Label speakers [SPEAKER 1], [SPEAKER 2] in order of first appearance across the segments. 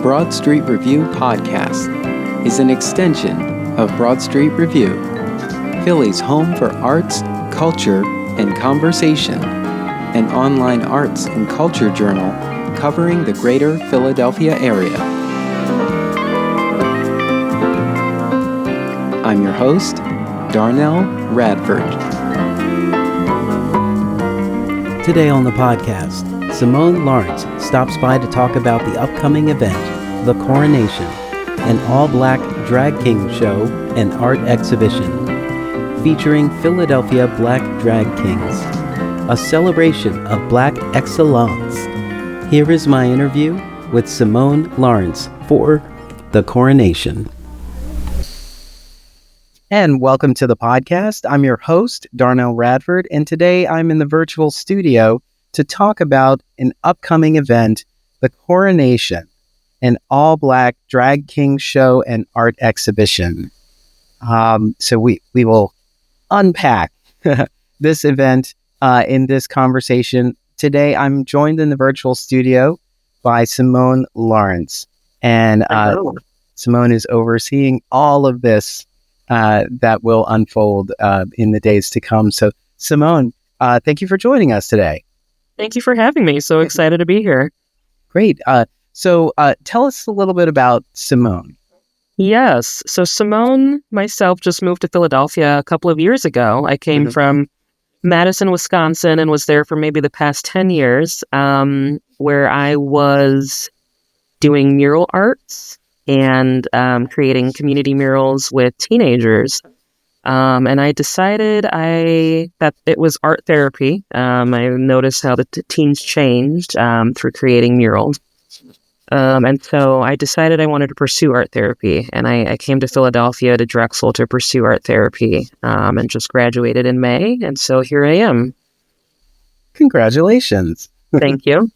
[SPEAKER 1] Broad Street Review podcast is an extension of Broad Street Review, Philly's home for arts, culture, and conversation, an online arts and culture journal covering the greater Philadelphia area. I'm your host, Darnell Radford.
[SPEAKER 2] Today on the podcast, Simone Lawrence stops by to talk about the upcoming event, the Coronation, an all-black drag king show and art exhibition featuring Philadelphia Black Drag Kings, a celebration of Black excellence. Here is my interview with Simone Lawrence for the Coronation. And welcome to the podcast. I'm your host, Darnell Radford, and today I'm in the virtual studio to talk about an upcoming event, the Coronation, an all-black drag king show and art exhibition. So we will unpack this event in this conversation. Today, I'm joined in the virtual studio by Simone Lawrence, and Simone is overseeing all of this that will unfold in the days to come. So, Simone, thank you for joining us today.
[SPEAKER 3] Thank you for having me. So excited to be here.
[SPEAKER 2] Great. So tell us a little bit about Simone.
[SPEAKER 3] Yes. So Simone, myself, just moved to Philadelphia a couple of years ago. I came from Madison, Wisconsin, and was there for maybe the past 10 years, where I was doing mural arts and creating community murals with teenagers. And I decided that it was art therapy. I noticed how the teens changed through creating murals. And so I decided I wanted to pursue art therapy. And I came to Philadelphia to Drexel to pursue art therapy and just graduated in May. And so here I am.
[SPEAKER 2] Congratulations.
[SPEAKER 3] Thank you.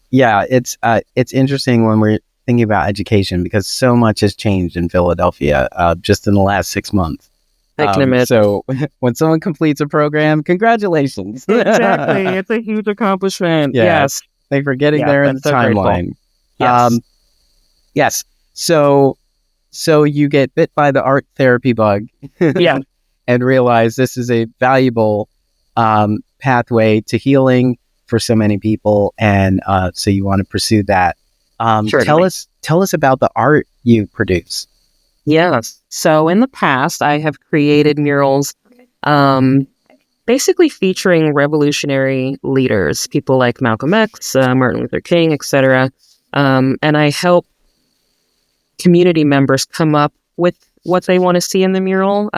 [SPEAKER 2] Yeah, it's interesting when we're thinking about education because so much has changed in Philadelphia just in the last 6 months.
[SPEAKER 3] I can imagine.
[SPEAKER 2] So when someone completes a program, congratulations.
[SPEAKER 3] Exactly. It's a huge accomplishment.
[SPEAKER 2] Yeah.
[SPEAKER 3] Yes.
[SPEAKER 2] Thanks for getting there in the
[SPEAKER 3] so
[SPEAKER 2] timeline.
[SPEAKER 3] Yes.
[SPEAKER 2] Yes. So you get bit by the art therapy bug.
[SPEAKER 3] Yeah.
[SPEAKER 2] And realize this is a valuable pathway to healing for so many people. And so you want to pursue that. Tell us about the art you produce.
[SPEAKER 3] Yes. So in the past, I have created murals basically featuring revolutionary leaders, people like Malcolm X, Martin Luther King, etc. And I help community members come up with what they want to see in the mural,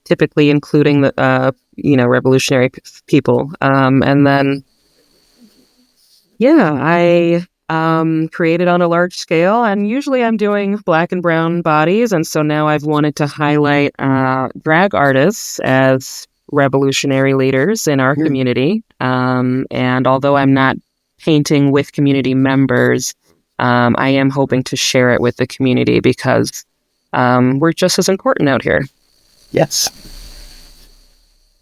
[SPEAKER 3] typically including the revolutionary people. And then, I created on a large scale, and usually I'm doing black and brown bodies, and so now I've wanted to highlight drag artists as revolutionary leaders in our community. And although I'm not painting with community members, I am hoping to share it with the community because we're just as important out here.
[SPEAKER 2] Yes.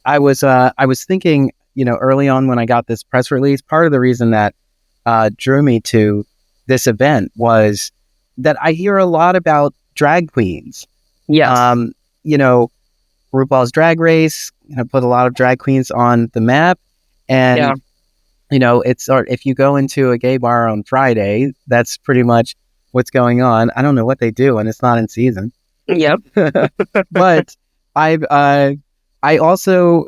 [SPEAKER 2] I was thinking, early on when I got this press release, part of the reason that drew me to this event was that I hear a lot about drag queens.
[SPEAKER 3] Yes.
[SPEAKER 2] RuPaul's Drag Race put a lot of drag queens on the map. And, it's if you go into a gay bar on Friday, that's pretty much what's going on. I don't know what they do, and it's not in season.
[SPEAKER 3] Yep.
[SPEAKER 2] But I also,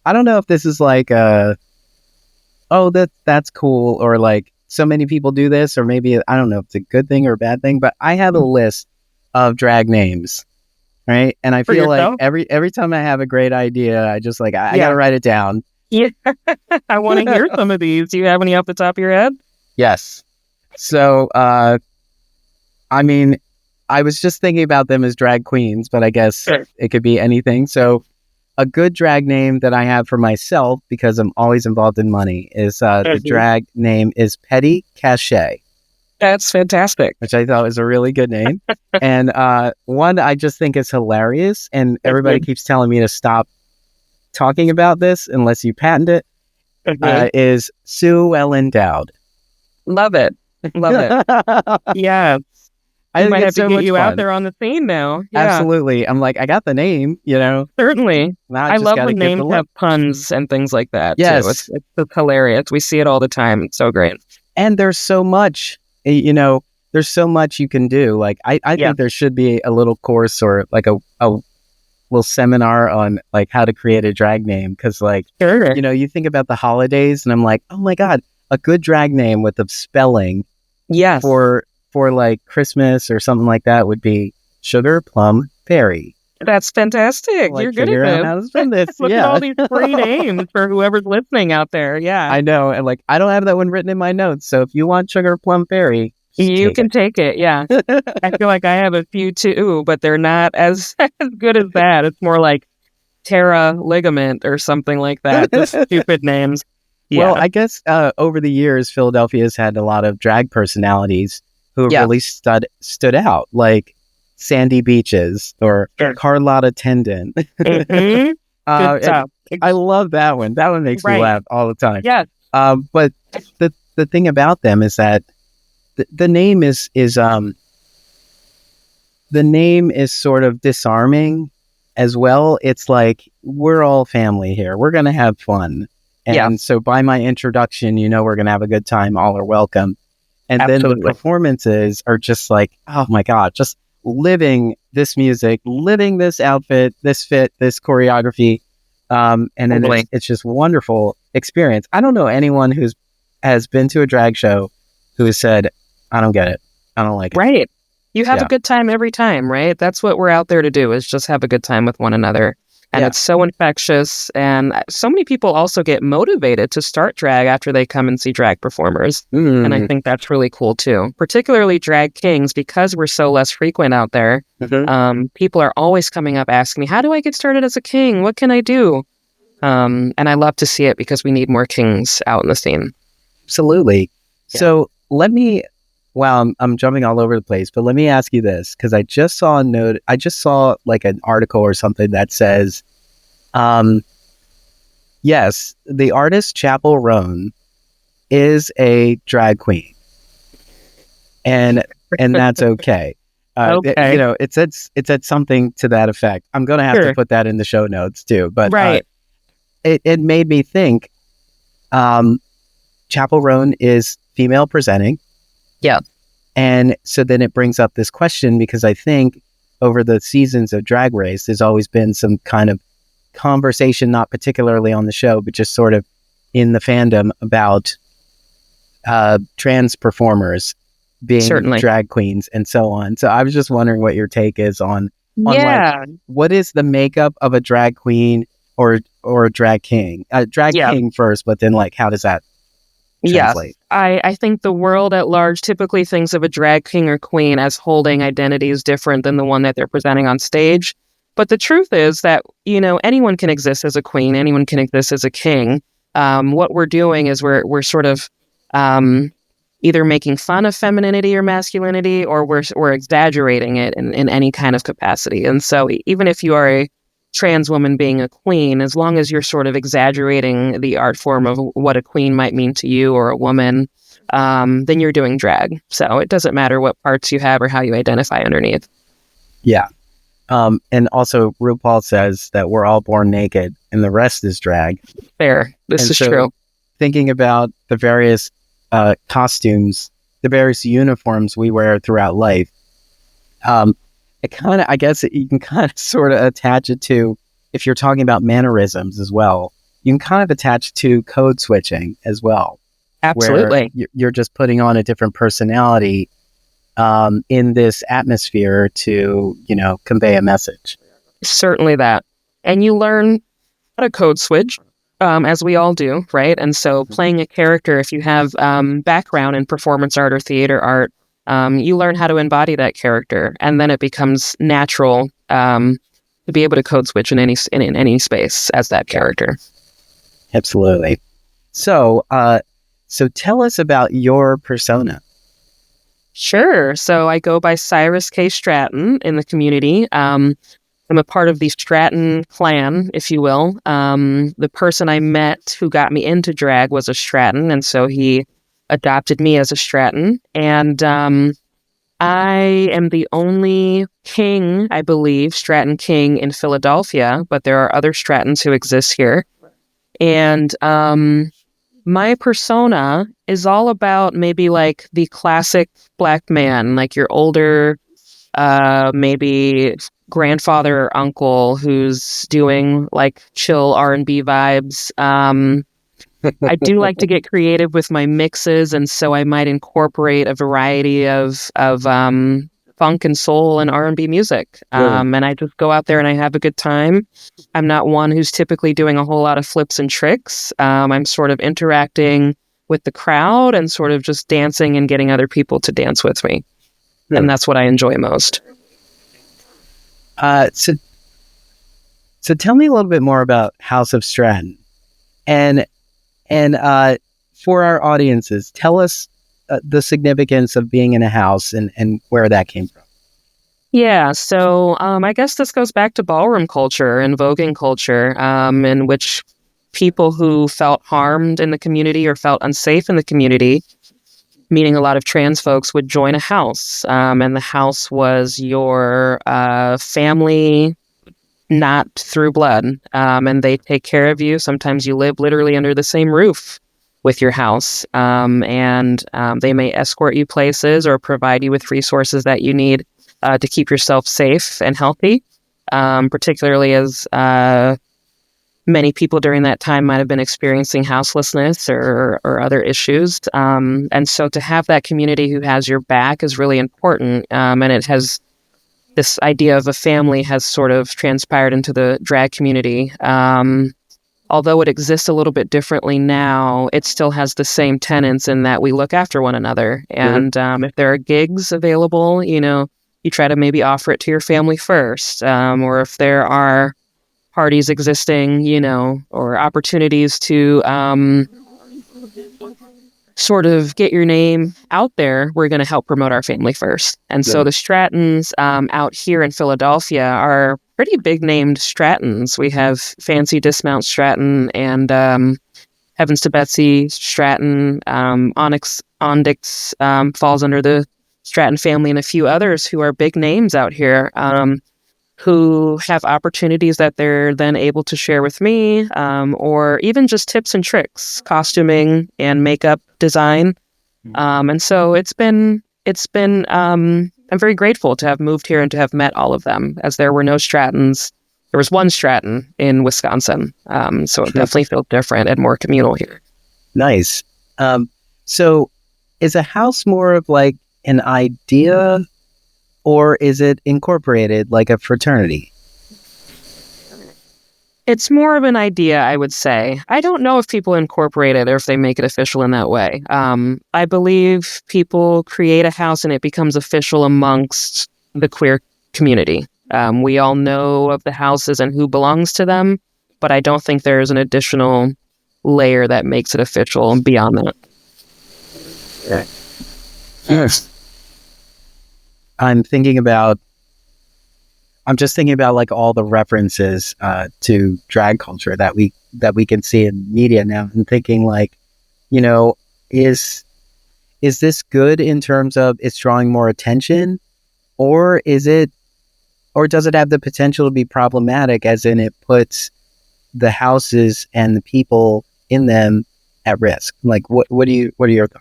[SPEAKER 2] I don't know if this is like that's cool, or like so many people do this, or maybe I don't know if it's a good thing or a bad thing, but I have a list of drag names, right? And I feel like every time I have a great idea, I just I gotta write it down.
[SPEAKER 3] Yeah, I want to hear some of these. Do you have any off the top of your head?
[SPEAKER 2] Yes. So, I was just thinking about them as drag queens, but I guess it could be anything. So a good drag name that I have for myself, because I'm always involved in money, is the drag name is Petty Cachet.
[SPEAKER 3] That's fantastic.
[SPEAKER 2] Which I thought was a really good name. And one I just think is hilarious, and everybody keeps telling me to stop talking about this unless you patent it. is Sue Well Endowed.
[SPEAKER 3] Love it. Love it. Yeah.
[SPEAKER 2] I
[SPEAKER 3] I
[SPEAKER 2] think
[SPEAKER 3] might have
[SPEAKER 2] it's
[SPEAKER 3] to
[SPEAKER 2] so
[SPEAKER 3] get
[SPEAKER 2] much
[SPEAKER 3] you
[SPEAKER 2] fun.
[SPEAKER 3] out there on the scene now. Yeah,
[SPEAKER 2] Absolutely. I'm like, I got the name,
[SPEAKER 3] certainly.
[SPEAKER 2] now I
[SPEAKER 3] I
[SPEAKER 2] just
[SPEAKER 3] love
[SPEAKER 2] got to
[SPEAKER 3] when
[SPEAKER 2] get the
[SPEAKER 3] names
[SPEAKER 2] look.
[SPEAKER 3] have puns and things like that too.
[SPEAKER 2] Yes.
[SPEAKER 3] It's just hilarious. We see it all the time. It's so great.
[SPEAKER 2] And there's so much, there's so much you can do. Like, I
[SPEAKER 3] Yeah.
[SPEAKER 2] think there should be a little course or like a little seminar on like how to create a drag name. Because like,
[SPEAKER 3] Sure.
[SPEAKER 2] you think about the holidays and I'm like, oh my God, a good drag name with the spelling
[SPEAKER 3] Yes.
[SPEAKER 2] for like Christmas or something like that would be Sugar Plum Fairy.
[SPEAKER 3] That's fantastic.
[SPEAKER 2] Like,
[SPEAKER 3] You're good
[SPEAKER 2] figure out
[SPEAKER 3] at
[SPEAKER 2] how
[SPEAKER 3] this.
[SPEAKER 2] to spell this.
[SPEAKER 3] Look at all these free names for whoever's listening out there. Yeah.
[SPEAKER 2] I know. And like, I don't have that one written in my notes. So if you want Sugar Plum Fairy, just
[SPEAKER 3] You
[SPEAKER 2] take
[SPEAKER 3] can take it. Yeah. I feel like I have a few too, but they're not as, as good as that. It's more like Terra Ligament or something like that. Just stupid names.
[SPEAKER 2] Well,
[SPEAKER 3] Yeah.
[SPEAKER 2] I guess over the years, Philadelphia has had a lot of drag personalities who have
[SPEAKER 3] Yeah.
[SPEAKER 2] really stood out, like Sandy Beaches or
[SPEAKER 3] Sure.
[SPEAKER 2] Carlotta Tendon.
[SPEAKER 3] Mhm. Good
[SPEAKER 2] And
[SPEAKER 3] stuff.
[SPEAKER 2] I love that one. That one makes me
[SPEAKER 3] Right.
[SPEAKER 2] laugh all the time.
[SPEAKER 3] Yeah.
[SPEAKER 2] But the thing about them is that the name is the name is sort of disarming as well. It's like, we're all family here. We're going to have fun. And
[SPEAKER 3] Yeah.
[SPEAKER 2] so by my introduction, we're going to have a good time. All are welcome. And then
[SPEAKER 3] Absolutely.
[SPEAKER 2] the performances are just like, oh my God, just living this music, living this outfit, this fit, this choreography. And then
[SPEAKER 3] Totally.
[SPEAKER 2] it's just wonderful experience. I don't know anyone has been to a drag show who has said, I don't get it. I don't like it.
[SPEAKER 3] Right. You have
[SPEAKER 2] Yeah.
[SPEAKER 3] a good time every time, right? That's what we're out there to do, is just have a good time with one another. And
[SPEAKER 2] Yeah.
[SPEAKER 3] it's so infectious. And so many people also get motivated to start drag after they come and see drag performers. And I think that's really cool too, particularly drag kings, because we're so less frequent out there. People are always coming up asking me, how do I get started as a king? What can I do? And I love to see it because we need more kings out in the scene.
[SPEAKER 2] Absolutely.
[SPEAKER 3] Yeah.
[SPEAKER 2] So I'm jumping all over the place, but let me ask you this, because I just saw like an article or something that says, yes, the artist Chapel Roan is a drag queen, and that's okay.
[SPEAKER 3] Okay.
[SPEAKER 2] It said something to that effect. I'm going to have to
[SPEAKER 3] Sure.
[SPEAKER 2] put that in the show notes too, but
[SPEAKER 3] Right.
[SPEAKER 2] it made me think. Chapel Roan is female presenting.
[SPEAKER 3] Yeah.
[SPEAKER 2] And so then it brings up this question, because I think over the seasons of Drag Race, there's always been some kind of conversation, not particularly on the show, but just sort of in the fandom, about trans performers being
[SPEAKER 3] Certainly.
[SPEAKER 2] drag queens and so on. So I was just wondering what your take is on
[SPEAKER 3] Yeah.
[SPEAKER 2] what is the makeup of a drag queen or a drag king? Drag
[SPEAKER 3] Yeah.
[SPEAKER 2] king first, but then like, how does that translate?
[SPEAKER 3] I think the world at large typically thinks of a drag king or queen as holding identities different than the one that they're presenting on stage. But the truth is that, anyone can exist as a queen, anyone can exist as a king. What we're doing is we're sort of either making fun of femininity or masculinity, or we're exaggerating it in any kind of capacity. And so even if you are a trans woman being a queen, as long as you're sort of exaggerating the art form of what a queen might mean to you or a woman, then you're doing drag. So it doesn't matter what parts you have or how you identify underneath.
[SPEAKER 2] Yeah. And also RuPaul says that we're all born naked and the rest is drag.
[SPEAKER 3] Fair. This is
[SPEAKER 2] so
[SPEAKER 3] true.
[SPEAKER 2] Thinking about the various costumes, the various uniforms we wear throughout life, I guess you can kind of sort of attach it to, if you're talking about mannerisms as well, you can kind of attach to code switching as well.
[SPEAKER 3] Absolutely.
[SPEAKER 2] Where you're just putting on a different personality in this atmosphere to, convey a message.
[SPEAKER 3] Certainly that. And you learn how to code switch, as we all do, right? And so playing a character, if you have background in performance art or theater art, you learn how to embody that character, and then it becomes natural to be able to code switch in any space as that character.
[SPEAKER 2] Absolutely. So tell us about your persona.
[SPEAKER 3] Sure. So I go by Cyrus K. Stratton in the community. I'm a part of the Stratton clan, if you will. The person I met who got me into drag was a Stratton, and so he adopted me as a Stratton. And I am the only king, I believe, Stratton king in Philadelphia, but there are other Strattons who exist here. And my persona is all about maybe like the classic Black man, like your older, maybe grandfather or uncle who's doing like chill R&B vibes. I do like to get creative with my mixes, and so I might incorporate a variety of funk and soul and R&B music. And I just go out there and I have a good time. I'm not one who's typically doing a whole lot of flips and tricks. I'm sort of interacting with the crowd and sort of just dancing and getting other people to dance with me. And that's what I enjoy most.
[SPEAKER 2] So tell me a little bit more about House of Stratton, and for our audiences, tell us the significance of being in a house and where that came from.
[SPEAKER 3] Yeah, so I guess this goes back to ballroom culture and voguing culture, in which people who felt harmed in the community or felt unsafe in the community, meaning a lot of trans folks, would join a house. And the house was your family, not through blood. And they take care of you. Sometimes you live literally under the same roof with your house. And they may escort you places or provide you with resources that you need to keep yourself safe and healthy, particularly as many people during that time might have been experiencing houselessness or other issues. And so to have that community who has your back is really important. And it has this idea of a family has sort of transpired into the drag community. Although it exists a little bit differently now, it still has the same tenets in that we look after one another. And if there are gigs available, you try to maybe offer it to your family first. Or if there are parties existing, or opportunities to sort of get your name out there, we're going to help promote our family first. And so the Strattons out here in Philadelphia are pretty big named Strattons. We have Fancy Dismount Stratton and Heavens to Betsy Stratton. Onyx falls under the Stratton family, and a few others who are big names out here, who have opportunities that they're then able to share with me, or even just tips and tricks, costuming and makeup design. And so it's been, I'm very grateful to have moved here and to have met all of them, as there were no Strattons. There was one Stratton in Wisconsin. So it definitely feels different and more communal here.
[SPEAKER 2] Nice. So is a house more of like an idea, or is it incorporated like a fraternity?
[SPEAKER 3] It's more of an idea, I would say. I don't know if people incorporate it or if they make it official in that way. I believe people create a house and it becomes official amongst the queer community. We all know of the houses and who belongs to them, but I don't think there's an additional layer that makes it official beyond that.
[SPEAKER 2] Yes. I'm just thinking about like all the references to drag culture that we can see in media now, and thinking like, is this good in terms of it's drawing more attention, or does it have the potential to be problematic, as in it puts the houses and the people in them at risk? Like, what are your thoughts?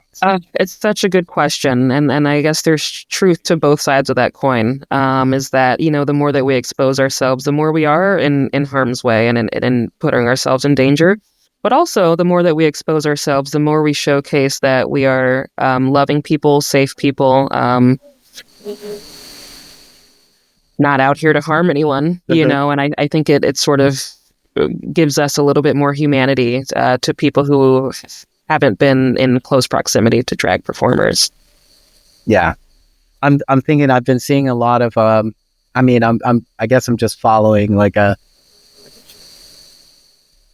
[SPEAKER 3] It's such a good question, and I guess there's truth to both sides of that coin. Is that the more that we expose ourselves, the more we are in harm's way and in putting ourselves in danger. But also, the more that we expose ourselves, the more we showcase that we are loving people, safe people, not out here to harm anyone. And I think it sort of gives us a little bit more humanity to people who haven't been in close proximity to drag performers.
[SPEAKER 2] Yeah, I'm thinking I've been seeing a lot of I guess I'm just following like I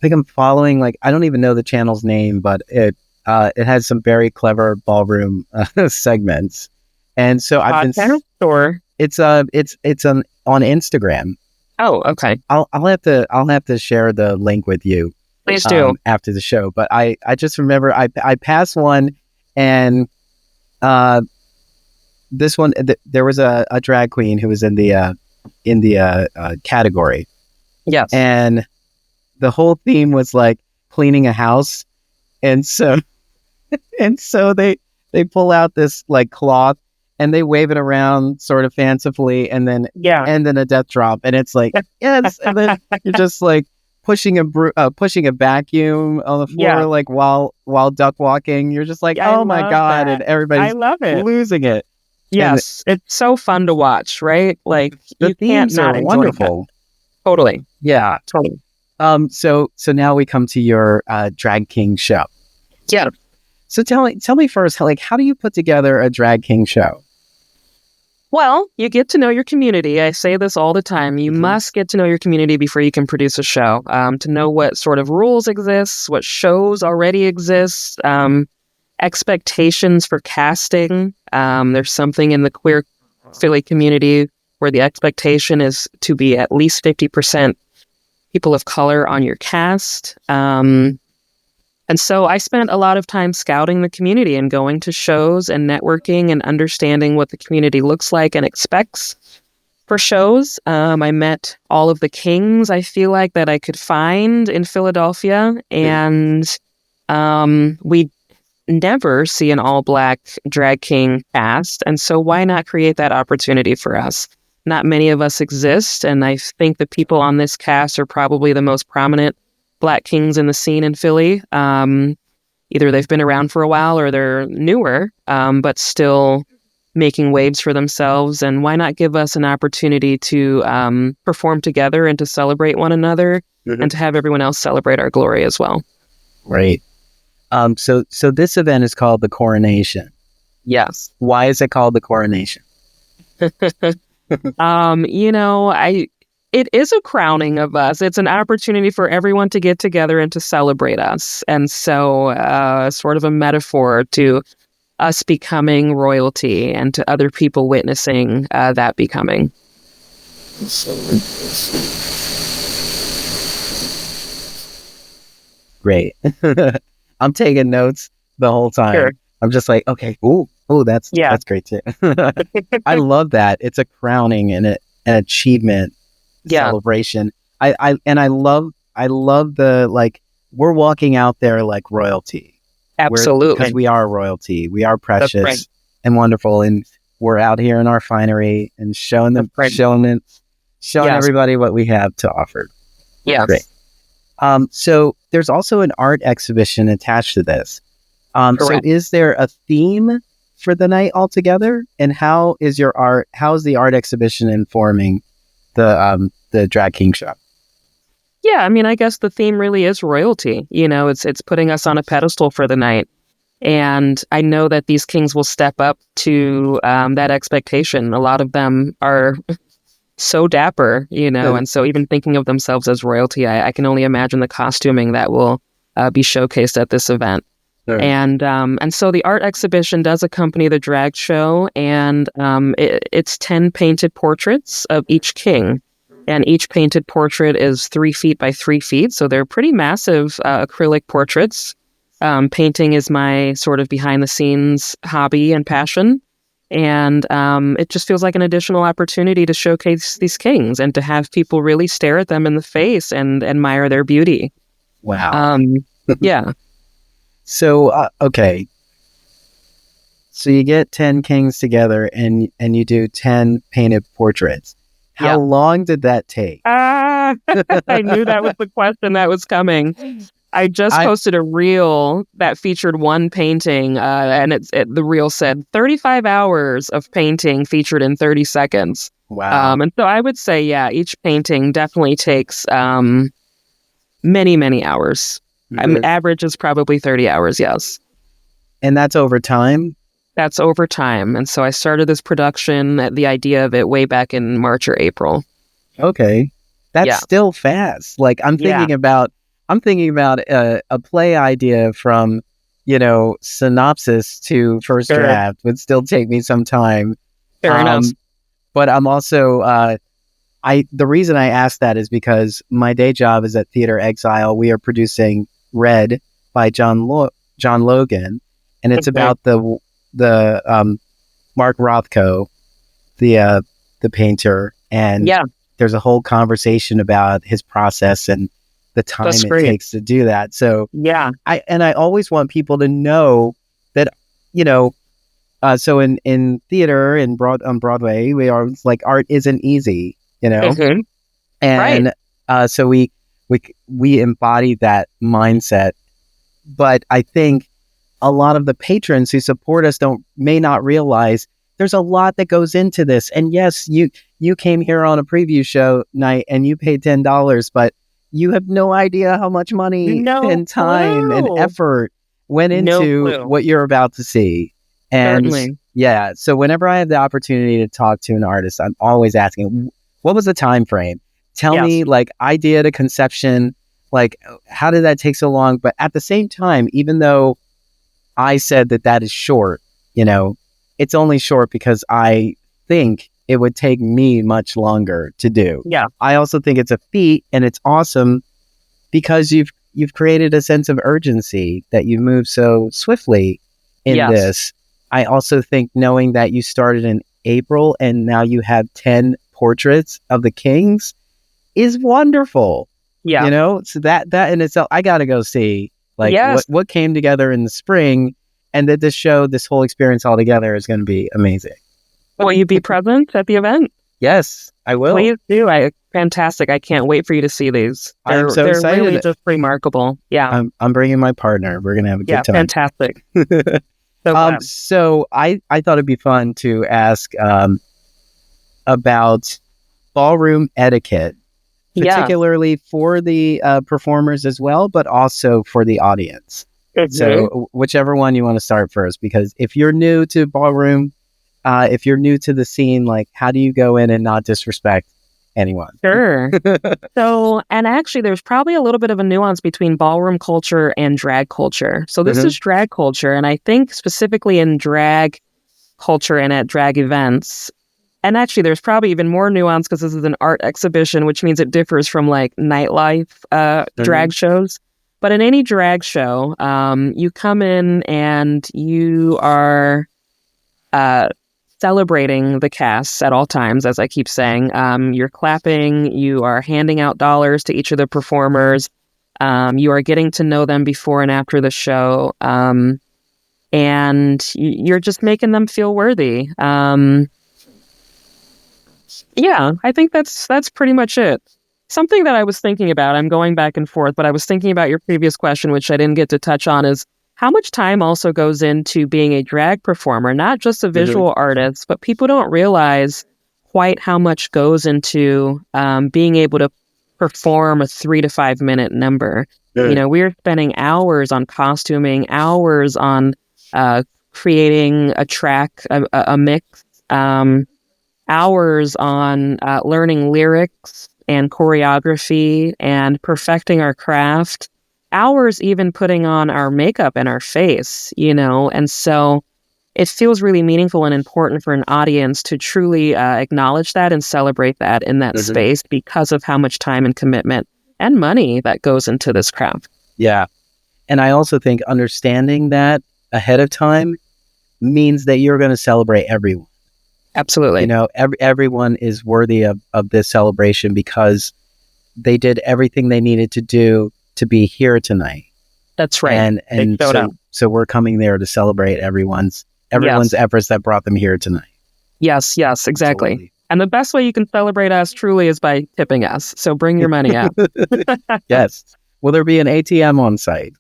[SPEAKER 2] don't even know the channel's name, but it has some very clever ballroom segments, and so I've been
[SPEAKER 3] or
[SPEAKER 2] it's on Instagram.
[SPEAKER 3] Oh, okay.
[SPEAKER 2] I'll have to share the link with you.
[SPEAKER 3] Please do.
[SPEAKER 2] After the show. But I just remember I passed one, and this one there was a drag queen who was in the category.
[SPEAKER 3] Yes.
[SPEAKER 2] And the whole theme was like cleaning a house, and so they pull out this like cloth and they wave it around sort of fancifully, and then a death drop, and it's like yes, and then you're just like pushing a vacuum on the floor like while duck walking. You're just like, oh my god, and everybody's losing it.
[SPEAKER 3] Yes, it's so fun to watch, right? Like
[SPEAKER 2] the themes are wonderful.
[SPEAKER 3] Totally.
[SPEAKER 2] Yeah,
[SPEAKER 3] totally.
[SPEAKER 2] So now we come to your drag king show.
[SPEAKER 3] Yeah.
[SPEAKER 2] So tell me first, how do you put together a drag king show?
[SPEAKER 3] Well, you get to know your community. I say this all the time. You must get to know your community before you can produce a show. To know what sort of rules exist, what shows already exist, expectations for casting. There's something in the queer Philly community where the expectation is to be at least 50% people of color on your cast. And so I spent a lot of time scouting the community and going to shows and networking and understanding what the community looks like and expects for shows. I met all of the kings I feel like that I could find in Philadelphia, and we never see an all-black drag king cast, and so why not create that opportunity for us? Not many of us exist, and I think the people on this cast are probably the most prominent Black kings in the scene in Philly. Either they've been around for a while or they're newer, but still making waves for themselves. And why not give us an opportunity to perform together and to celebrate one another and to have everyone else celebrate our glory as well.
[SPEAKER 2] Right. So this event is called the Coronation.
[SPEAKER 3] Yes.
[SPEAKER 2] Why is it called the Coronation?
[SPEAKER 3] It is a crowning of us. It's an opportunity for everyone to get together and to celebrate us. And so sort of a metaphor to us becoming royalty and to other people witnessing that becoming.
[SPEAKER 2] Great. I'm taking notes the whole time. Sure. I'm just like, okay, that's great too. I love that. It's a crowning and an achievement. Celebration. I love the like we're walking out there like royalty.
[SPEAKER 3] Absolutely,
[SPEAKER 2] because we are royalty. We are precious and wonderful, and we're out here in our finery and showing everybody what we have to offer.
[SPEAKER 3] Yeah,
[SPEAKER 2] great. So there's also an art exhibition attached to this. So is there a theme for the night altogether? And how is the art exhibition informing the drag king show?
[SPEAKER 3] Yeah, I mean, I guess the theme really is royalty. It's putting us on a pedestal for the night. And I know that these kings will step up to that expectation. A lot of them are so dapper, and so even thinking of themselves as royalty, I can only imagine the costuming that will be showcased at this event. Sure. And so the art exhibition does accompany the drag show, and it's 10 painted portraits of each king. And each painted portrait is 3 feet by 3 feet. So they're pretty massive acrylic portraits. Painting is my sort of behind the scenes hobby and passion. And it just feels like an additional opportunity to showcase these kings and to have people really stare at them in the face and admire their beauty.
[SPEAKER 2] Wow.
[SPEAKER 3] Yeah.
[SPEAKER 2] So, okay. So you get 10 kings together and you do 10 painted portraits. How long did that take?
[SPEAKER 3] I knew that was the question that was coming. I just posted a reel that featured one painting, and the reel said 35 hours of painting featured in 30 seconds.
[SPEAKER 2] Wow.
[SPEAKER 3] And so I would say, each painting definitely takes many, many hours. Average is probably 30 hours, yes.
[SPEAKER 2] And that's over time?
[SPEAKER 3] That's over time. And so I started this production, the idea of it way back in March or April.
[SPEAKER 2] Okay. That's still fast. Like I'm thinking about a play idea from, synopsis to first draft would still take me some time.
[SPEAKER 3] Fair enough.
[SPEAKER 2] But I'm also the reason I asked that is because my day job is at Theater Exile. We are producing Red by John Logan, and it's about the Mark Rothko, the painter, and there's a whole conversation about his process and the time it takes to do that. So I always want people to know that, so in theater and on Broadway, we are like, art isn't easy, and so we embody that mindset. But I think a lot of the patrons who support us may not realize there's a lot that goes into this. And yes, you came here on a preview show night and you paid $10, but you have no idea how much money and time and effort went into what you're about to see. And
[SPEAKER 3] certainly.
[SPEAKER 2] So whenever I have the opportunity to talk to an artist, I'm always asking, what was the time frame? Tell me, like, idea to conception, like, how did that take so long? But at the same time, even though I said that is short, it's only short because I think it would take me much longer to do.
[SPEAKER 3] Yeah.
[SPEAKER 2] I also think it's a feat, and it's awesome because you've created a sense of urgency that you move so swiftly in this. I also think knowing that you started in April and now you have 10 portraits of the kings is wonderful.
[SPEAKER 3] Yeah.
[SPEAKER 2] So that in itself, I got to go see what came together in the spring, and that this whole experience all together is going to be amazing.
[SPEAKER 3] Will you be present at the event?
[SPEAKER 2] Yes, I will.
[SPEAKER 3] Please do. Fantastic. I can't wait for you to see these.
[SPEAKER 2] I'm so excited.
[SPEAKER 3] They're really just remarkable. Yeah.
[SPEAKER 2] I'm bringing my partner. We're going to have a good time.
[SPEAKER 3] Fantastic.
[SPEAKER 2] So I thought it'd be fun to ask about ballroom etiquette, particularly for the performers as well, but also for the audience. So whichever one you want to start first, because if you're new to ballroom, if you're new to the scene, like, how do you go in and not disrespect anyone?
[SPEAKER 3] Sure. So, and actually there's probably a little bit of a nuance between ballroom culture and drag culture. So this is drag culture, and I think specifically in drag culture and at drag events, and actually there's probably even more nuance because this is an art exhibition, which means it differs from like nightlife drag shows. But in any drag show, you come in and you are celebrating the cast at all times, as I keep saying. You're clapping, you are handing out dollars to each of the performers, you are getting to know them before and after the show, and you're just making them feel worthy. I think that's pretty much it. Something that I was thinking about, I'm going back and forth, but I was thinking about your previous question, which I didn't get to touch on, is how much time also goes into being a drag performer, not just a visual artist, but people don't realize quite how much goes into being able to perform a 3 to 5 minute number. We're spending hours on costuming, hours on creating a track, a mix, hours on learning lyrics and choreography and perfecting our craft, hours even putting on our makeup and our face, and so it feels really meaningful and important for an audience to truly acknowledge that and celebrate that in that space because of how much time and commitment and money that goes into this craft.
[SPEAKER 2] Yeah. And I also think understanding that ahead of time means that you're going to celebrate everyone.
[SPEAKER 3] Absolutely.
[SPEAKER 2] Everyone is worthy of this celebration because they did everything they needed to do to be here tonight.
[SPEAKER 3] That's right.
[SPEAKER 2] And so we're coming there to celebrate everyone's efforts that brought them here tonight.
[SPEAKER 3] Yes, exactly. Absolutely. And the best way you can celebrate us truly is by tipping us. So bring your money out.
[SPEAKER 2] Yes. Will there be an ATM on site?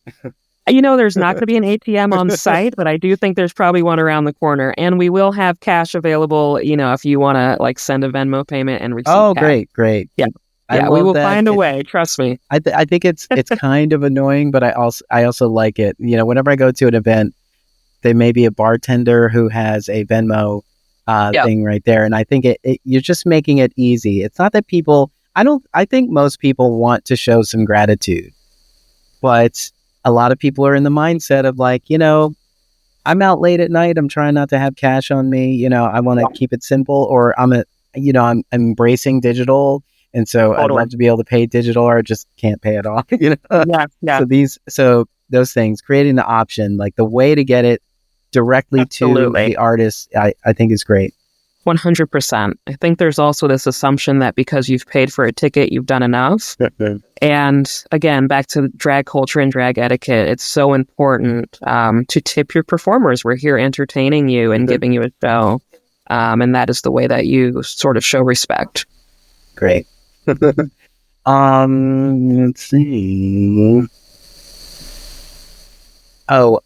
[SPEAKER 3] There's not going to be an ATM on site, but I do think there's probably one around the corner. And we will have cash available, if you want to send a Venmo payment and receive cash.
[SPEAKER 2] Oh, great.
[SPEAKER 3] Yeah. We will find a way. Trust me.
[SPEAKER 2] I think it's kind of annoying, but I also like it. Whenever I go to an event, there may be a bartender who has a Venmo thing right there, and I think you're just making it easy. It's not that people. I think most people want to show some gratitude, but a lot of people are in the mindset of I'm out late at night. I'm trying not to have cash on me. I want to keep it simple, or I'm I'm embracing digital, and so I'd
[SPEAKER 3] Totally.
[SPEAKER 2] love to be able to pay digital, or I just can't pay it off.
[SPEAKER 3] Yeah.
[SPEAKER 2] So those things, creating the option, like the way to get it directly to
[SPEAKER 3] Absolutely.
[SPEAKER 2] the artist, I think is great.
[SPEAKER 3] 100%. I think there's also this assumption that because you've paid for a ticket, you've done enough. And again, back to drag culture and drag etiquette, it's so important to tip your performers. We're here entertaining you and giving you a show. And that is the way that you sort of show respect.
[SPEAKER 2] Great. Let's see. Oh,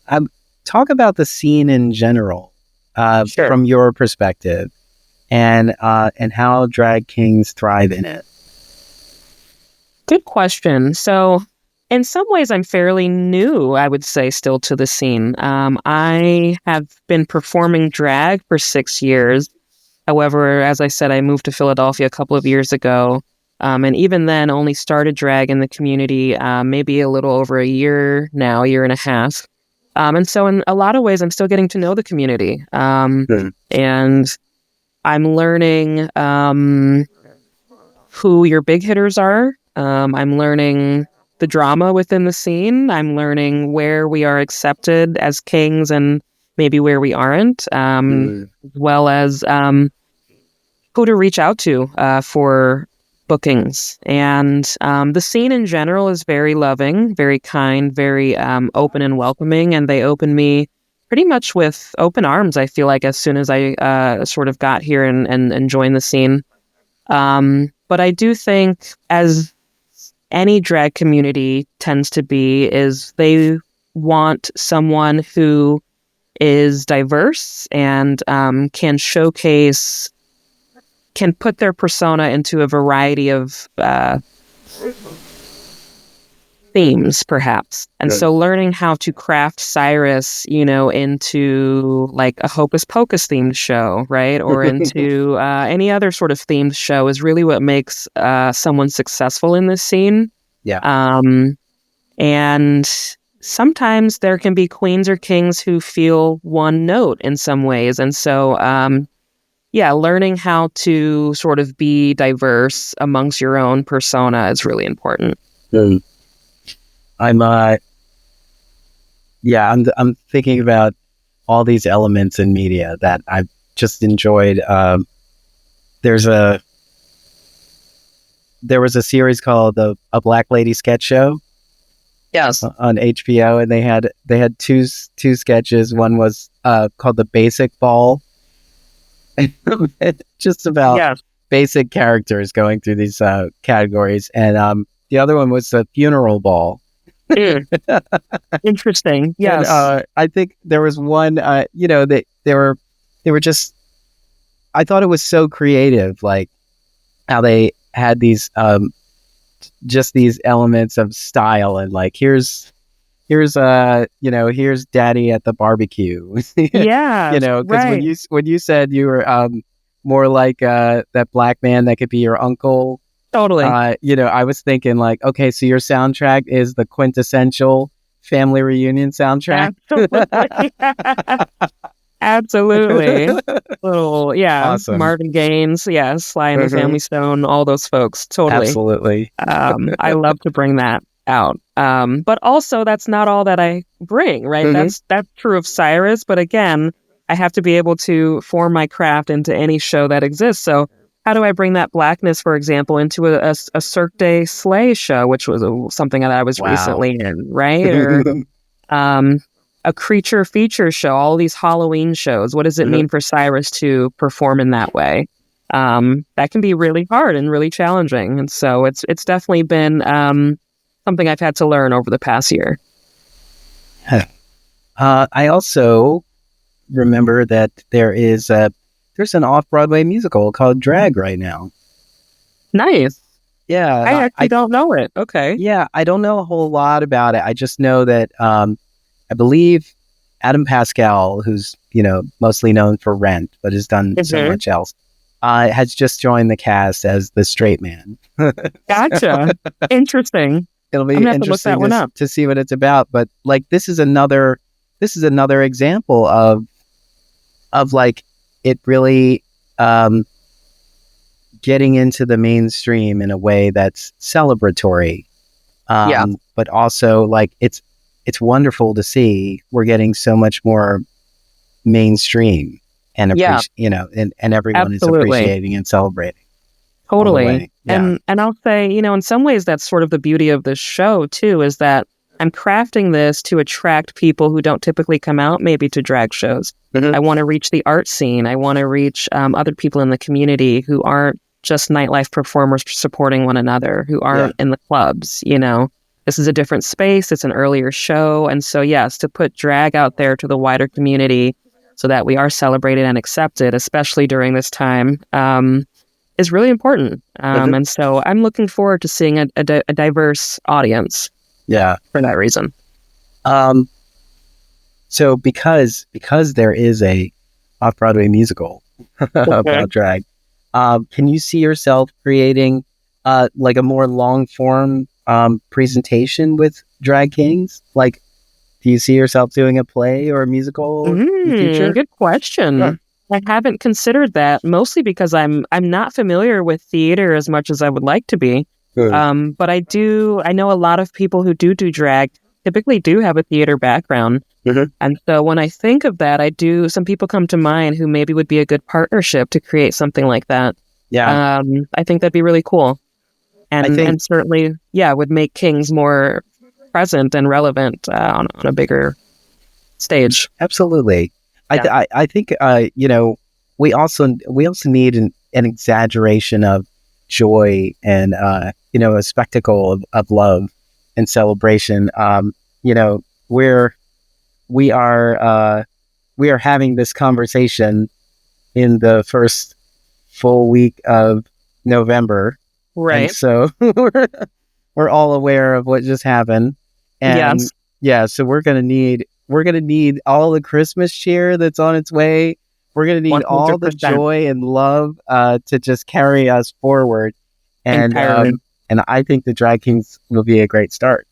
[SPEAKER 2] talk about the scene in general,
[SPEAKER 3] Sure.
[SPEAKER 2] from your perspective, and how drag kings thrive in it.
[SPEAKER 3] Good question. So, in some ways, I'm fairly new, I would say, still to the scene. I have been performing drag for 6 years. However, as I said, I moved to Philadelphia a couple of years ago. And even then, only started drag in the community maybe a little over a year now, year and a half. And so, in a lot of ways, I'm still getting to know the community. And I'm learning who your big hitters are. I'm learning the drama within the scene. I'm learning where we are accepted as kings and maybe where we aren't, as well as who to reach out to for bookings. And the scene in general is very loving, very kind, very open and welcoming. And they opened me pretty much with open arms, I feel like, as soon as I sort of got here and joined the scene. But I do think, as any drag community tends to be, is they want someone who is diverse and can showcase, can put their persona into a variety of themes, perhaps. And so learning how to craft Cyrus, into like a Hocus Pocus themed show, right? Or into any other sort of themed show is really what makes someone successful in this scene.
[SPEAKER 2] Yeah.
[SPEAKER 3] And sometimes there can be queens or kings who feel one note in some ways. And so, learning how to sort of be diverse amongst your own persona is really important.
[SPEAKER 2] I'm thinking about all these elements in media that I've just enjoyed. There was a series called A Black Lady Sketch Show.
[SPEAKER 3] Yes.
[SPEAKER 2] On HBO, and they had two sketches. One was called The Basic Ball. Just about basic characters going through these categories, and the other one was The Funeral Ball.
[SPEAKER 3] Interesting. Yes.
[SPEAKER 2] And, I think there was one. They were just. I thought it was so creative, like how they had these just these elements of style, and like here's daddy at the barbecue.
[SPEAKER 3] Yeah.
[SPEAKER 2] Because
[SPEAKER 3] right.
[SPEAKER 2] when you said you were more like that black man that could be your uncle.
[SPEAKER 3] Totally.
[SPEAKER 2] I was thinking like, okay, so your soundtrack is the quintessential family reunion soundtrack.
[SPEAKER 3] Absolutely. Little,
[SPEAKER 2] Awesome.
[SPEAKER 3] Marvin Gaye, Sly and the Family Stone, all those folks. Totally.
[SPEAKER 2] Absolutely.
[SPEAKER 3] I love to bring that out. But also that's not all that I bring, right? That's true of Cyrus, but again, I have to be able to form my craft into any show that exists. So how do I bring that blackness, for example, into a Cirque du Soleil show, which was something that I was recently in, right? Or a creature feature show, all these Halloween shows. What does it mean for Cyrus to perform in that way? That can be really hard and really challenging. And so it's definitely been something I've had to learn over the past year.
[SPEAKER 2] I also remember that there's an off-Broadway musical called Drag right now.
[SPEAKER 3] Nice.
[SPEAKER 2] Yeah.
[SPEAKER 3] I actually don't know it. Okay.
[SPEAKER 2] Yeah, I don't know a whole lot about it. I just know that I believe Adam Pascal, who's mostly known for Rent, but has done so much else, has just joined the cast as the straight man.
[SPEAKER 3] Gotcha. Interesting.
[SPEAKER 2] It'll be interesting to see what it's about. But like, this is another example of like it really getting into the mainstream in a way that's celebratory. But also, like, it's wonderful to see we're getting so much more mainstream and and everyone is
[SPEAKER 3] Absolutely.
[SPEAKER 2] appreciating and celebrating.
[SPEAKER 3] Totally.
[SPEAKER 2] Yeah.
[SPEAKER 3] And I'll say, in some ways that's sort of the beauty of this show too, is that I'm crafting this to attract people who don't typically come out maybe to drag shows. I want to reach the art scene. I want to reach other people in the community who aren't just nightlife performers supporting one another, who aren't in the clubs, This is a different space. It's an earlier show. And so, yes, to put drag out there to the wider community so that we are celebrated and accepted, especially during this time, is really important. And so I'm looking forward to seeing a diverse audience.
[SPEAKER 2] Yeah.
[SPEAKER 3] For that reason.
[SPEAKER 2] So because there is a off-Broadway musical about drag, can you see yourself creating like a more long-form presentation with drag kings? Like, do you see yourself doing a play or a musical in the future?
[SPEAKER 3] Good question. Yeah. I haven't considered that, mostly because I'm not familiar with theater as much as I would like to be. But I know a lot of people who do drag typically do have a theater background. And so when I think of that, some people come to mind who maybe would be a good partnership to create something like that.
[SPEAKER 2] Yeah.
[SPEAKER 3] I think that'd be really cool. And certainly, would make Kings more present and relevant on a bigger stage.
[SPEAKER 2] Absolutely. Yeah. I think, we also need an exaggeration of joy and, a spectacle of love and celebration. We are having this conversation in the first full week of November.
[SPEAKER 3] Right.
[SPEAKER 2] And so we're all aware of what just happened. And so we're going to need all the Christmas cheer that's on its way. We're going to need 100%. All the joy and love to just carry us forward. And I think the Drag Kings will be a great start.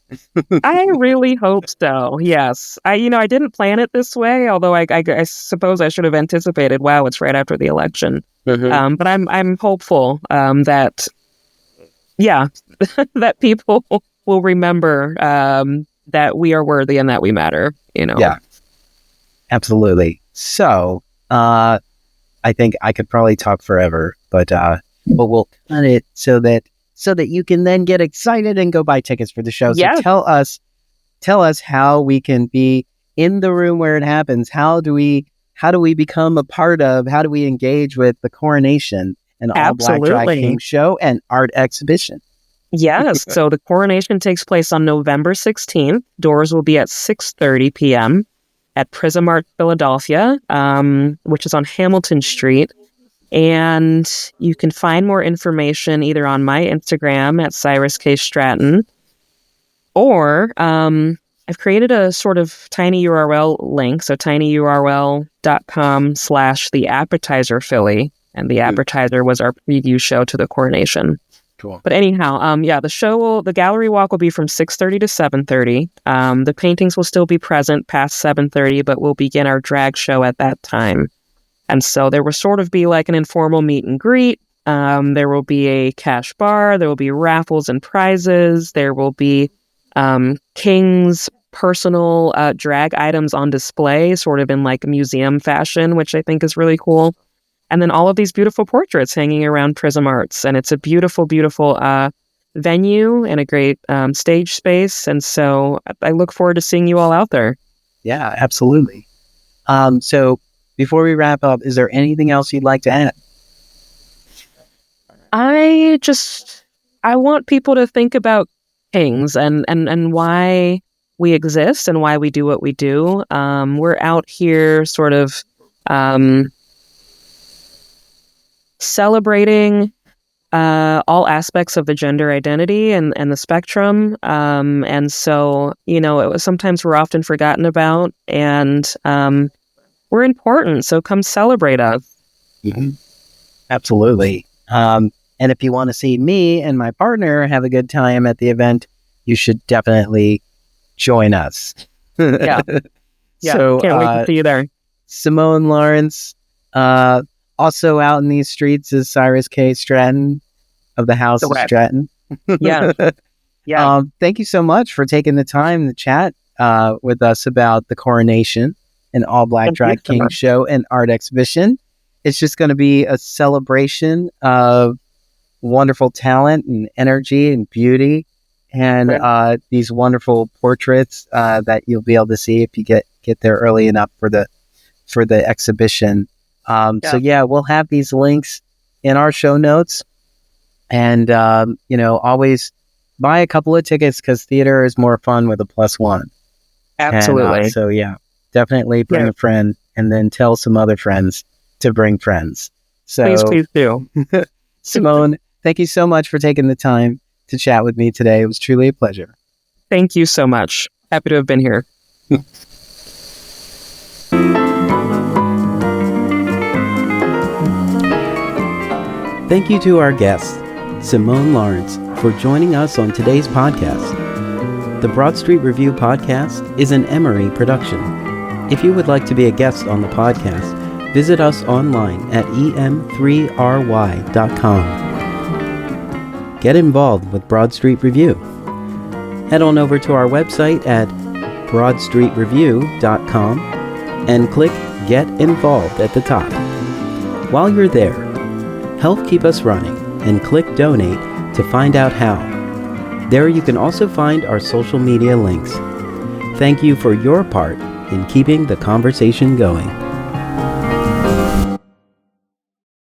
[SPEAKER 3] I really hope so. Yes. I didn't plan it this way, although I suppose I should have anticipated, wow, it's right after the election. But I'm hopeful that that people will remember that we are worthy and that we matter,
[SPEAKER 2] Yeah, absolutely. So, I think I could probably talk forever, but we'll cut it so that you can then get excited and go buy tickets for the show. So tell us how we can be in the room where it happens. How do we become a part of, how do we engage with the Coronation and All Black Drag King show and art exhibition?
[SPEAKER 3] Yes. So the Coronation takes place on November 16th. Doors will be at 6:30 p.m. at Prism Art Philadelphia, which is on Hamilton Street. And you can find more information either on my Instagram at Cyrus K. Stratton, or I've created a sort of tiny URL link. So tinyurl.com/the appetizer Philly. And the appetizer was our preview show to the Coronation.
[SPEAKER 2] Cool.
[SPEAKER 3] But anyhow, the gallery walk will be from 6:30 to 7:30. The paintings will still be present past 7:30, but we'll begin our drag show at that time. And so there will sort of be like an informal meet and greet. There will be a cash bar. There will be raffles and prizes. There will be King's personal drag items on display, sort of in like museum fashion, which I think is really cool. And then all of these beautiful portraits hanging around Prism Arts. And it's a beautiful, beautiful venue and a great stage space. And so I look forward to seeing you all out there.
[SPEAKER 2] Yeah, absolutely. So before we wrap up, is there anything else you'd like to add?
[SPEAKER 3] I want people to think about Kings and why we exist and why we do what we do. We're out here sort of celebrating all aspects of the gender identity and the spectrum. And so, sometimes we're often forgotten about, and we're important. So come celebrate us.
[SPEAKER 2] Mm-hmm. Absolutely. And if you want to see me and my partner have a good time at the event, you should definitely join us.
[SPEAKER 3] Yeah.
[SPEAKER 2] So,
[SPEAKER 3] can't wait to see you there.
[SPEAKER 2] Simone, Lawrence, Also out in these streets is Cyrus K. Stratton of the House of Stratton.
[SPEAKER 3] Yeah. Yeah.
[SPEAKER 2] Thank you so much for taking the time to chat with us about the Coronation, an all-black drag king show and art exhibition. It's just going to be a celebration of wonderful talent and energy and beauty, and these wonderful portraits that you'll be able to see if you get there early enough for the exhibition. So we'll have these links in our show notes, and always buy a couple of tickets because theater is more fun with a +1.
[SPEAKER 3] Absolutely.
[SPEAKER 2] And, definitely bring a friend, and then tell some other friends to bring friends. So
[SPEAKER 3] please do.
[SPEAKER 2] Simone, thank you so much for taking the time to chat with me today. It was truly a pleasure.
[SPEAKER 3] Thank you so much. Happy to have been here.
[SPEAKER 1] Thank you to our guest, Simone Lawrence, for joining us on today's podcast. The Broad Street Review podcast is an Emory production. If you would like to be a guest on the podcast, visit us online at em3ry.com. Get involved with Broad Street Review. Head on over to our website at broadstreetreview.com and click Get Involved at the top. While you're there, help keep us running and click Donate to find out how. There you can also find our social media links. Thank you for your part in keeping the conversation going.